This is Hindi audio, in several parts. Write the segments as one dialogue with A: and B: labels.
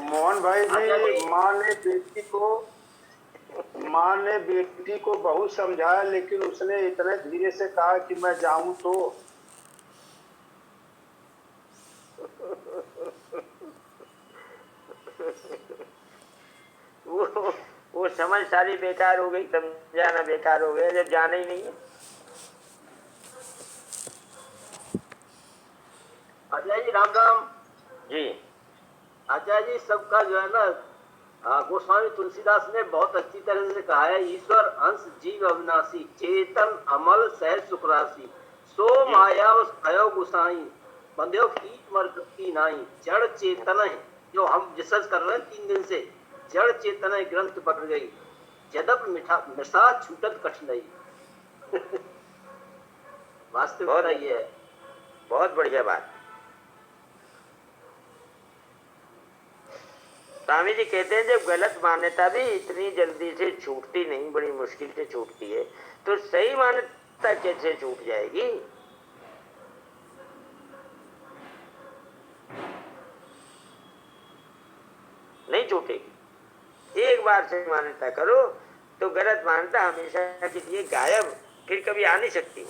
A: मोहन भाई जी, माँ ने बेटी को बहुत समझाया, लेकिन उसने इतने धीरे से कहा कि मैं जाऊं तो।
B: वो वो समझ सारी बेकार हो गई, समझाना बेकार हो गया जब जाना ही नहीं है।
C: आचार्य जी राम राम
B: जी।
C: आचार्य जी, सबका जो है ना गोस्वामी तुलसीदास ने बहुत अच्छी तरह से कहा है, ईश्वर अंश जीव अविनाशी, चेतन अमल सहज सुख राशि, सो माया भयो गुसाई, बंध्यो कीट मरकती नाई, जड़ चेतन है। जो हम रिसर्च कर रहे हैं 3 दिन से, जड़ चेतन ग्रंथ बढ़ गई, जदप मिठा छूटत कठिनाई। वास्तविकता ये है।
B: बहुत बढ़िया बात। स्वामी जी कहते हैं जब गलत मान्यता भी इतनी जल्दी से छूटती नहीं, बड़ी मुश्किल से छूटती है, तो सही मान्यता कैसे छूट जाएगी? नहीं छूटेगी। एक बार से मान्यता करो तो गलत मान्यता हमेशा के लिए गायब, फिर कभी आ नहीं सकती,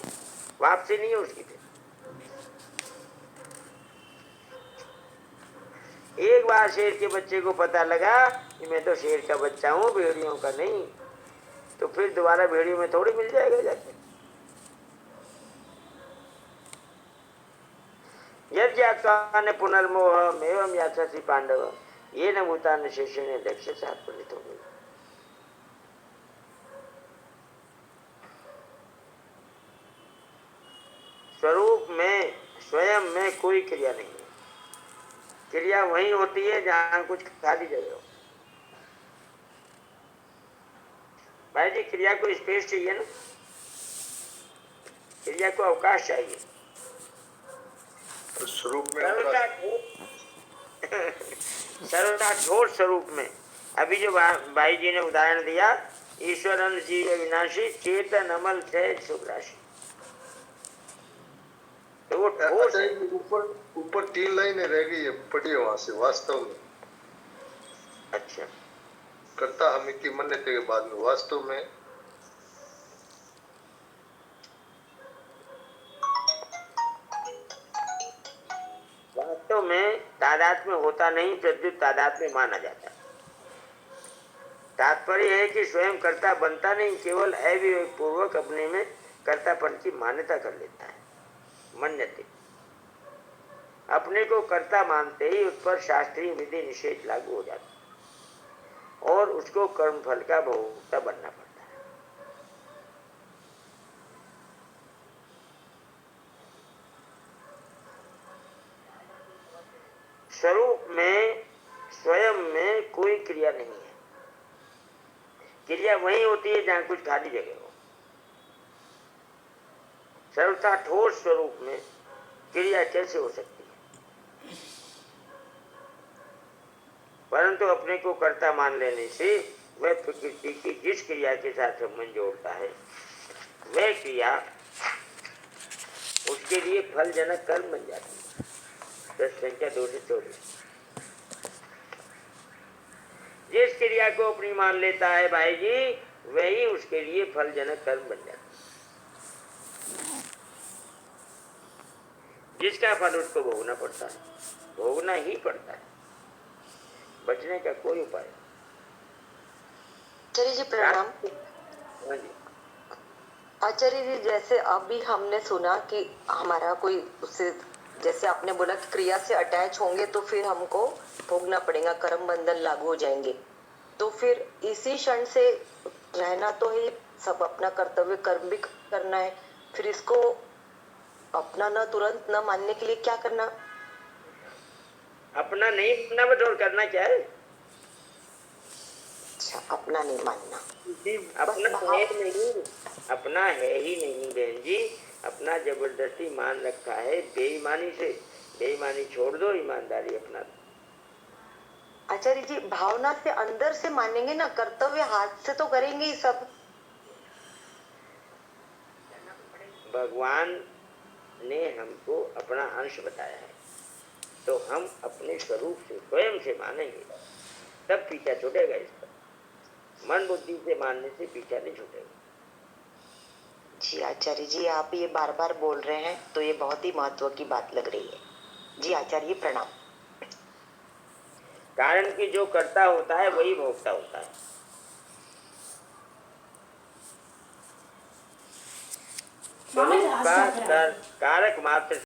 B: वापसी नहीं है उसकी। एक बार शेर के बच्चे को पता लगा कि मैं तो शेर का बच्चा हूं, भेड़ियों का नहीं, तो फिर दोबारा भेड़ियों में थोड़ी मिल जाएगा जाके। यद ज्ञात्वा न पुनर्मोह एवं याचसी पांडव, ये न भूतान शेषेण लक्ष्य सात पंडित हो गई। स्वरूप में, स्वयं में कोई क्रिया नहीं है। क्रिया वही होती है जहां कुछ खाली जगह हो। भाई जी, क्रिया को स्पेस चाहिए ना, क्रिया को अवकाश चाहिए।
A: तो स्वरूप में
B: सर्वथा ठोस स्वरूप में, अभी जो भाई जी ने उदाहरण दिया, ईश्वर अंश जीव विनाशी, चेतन अमल सहज सुख राशि, तो वो ठोस है।
A: ऊपर 3 लाइनें रह गई है, पढ़िए वहां से। वास्तव में
B: अच्छा,
A: करता हम की मन्नते के बाद में वास्तव में
B: वास्तव में तादात्म्य होता नहीं, प्रत्युत तादात्म्य माना जाता है। तात्पर्य है कि स्वयं कर्ता बनता नहीं, केवल अविवेक पूर्वक अपने में कर्तापन की मान्यता कर लेता है। मन्यते, अपने को कर्ता मानते ही उस पर शास्त्रीय विधि निषेध लागू हो जाता है और उसको कर्मफल का भोक्ता बनना पड़ता है। स्वरूप में, स्वयं में कोई क्रिया नहीं है। क्रिया वही होती है जहां कुछ खाली जगह हो। सर्वथा ठोस स्वरूप में क्रिया कैसे हो सकती है? परंतु अपने को कर्ता मान लेने से वह प्रकृति की जिस क्रिया के साथ संबंध जोड़ता है, वह क्रिया उसके लिए फलजनक कर्म बन जाती है। प्रश्न संख्या 224। जिस क्रिया को अपनी मान लेता है भाई जी, वही उसके लिए फलजनक कर्म बन जाता है, जिसका फल उसको भोगना पड़ता है, भोगना ही पड़ता है, बचने का कोई उपाय नहीं।
D: आचार्य जी प्रणाम।
B: हाँ जी।
D: आचार्य जी, जैसे अभी हमने सुना कि हमारा कोई उससे, जैसे आपने बोला कि क्रिया से अटैच होंगे तो फिर हमको भोगना पड़ेगा, कर्म बंधन लागू हो जाएंगे, तो फिर इसी क्षण से रहना तो ही, सब अपना कर्तव्य कर्म भी करना है, फिर इसको अपना न तुरंत न मानने के लिए क्या करना?
B: अपना नहीं मानना, बस और करना क्या है?
D: अच्छा, अपना नहीं मानना।
B: अपना है नहीं, अपना है ही नहीं बहन जी। अपना जबरदस्ती मान रखा है बेईमानी से। बेईमानी छोड़ दो, ईमानदारी अपना दो।
D: आचार्य जी, भावना से अंदर से मानेंगे ना, कर्तव्य हाथ से तो करेंगे ही सब।
B: भगवान ने हमको अपना अंश बताया है, तो हम अपने स्वरूप से, स्वयं से मानेंगे तब पीछा छूटेगा इस पर। मन बुद्धि से मानने से पीछा नहीं छूटेगा।
D: जी आचार्य जी, आप ये बार बार बोल रहे हैं तो ये बहुत ही महत्व की बात लग रही है। जी आचार्य प्रणाम।
B: कारण कि जो कर्ता होता है वही भोक्ता होता है। स्वरूप का कारक मात्र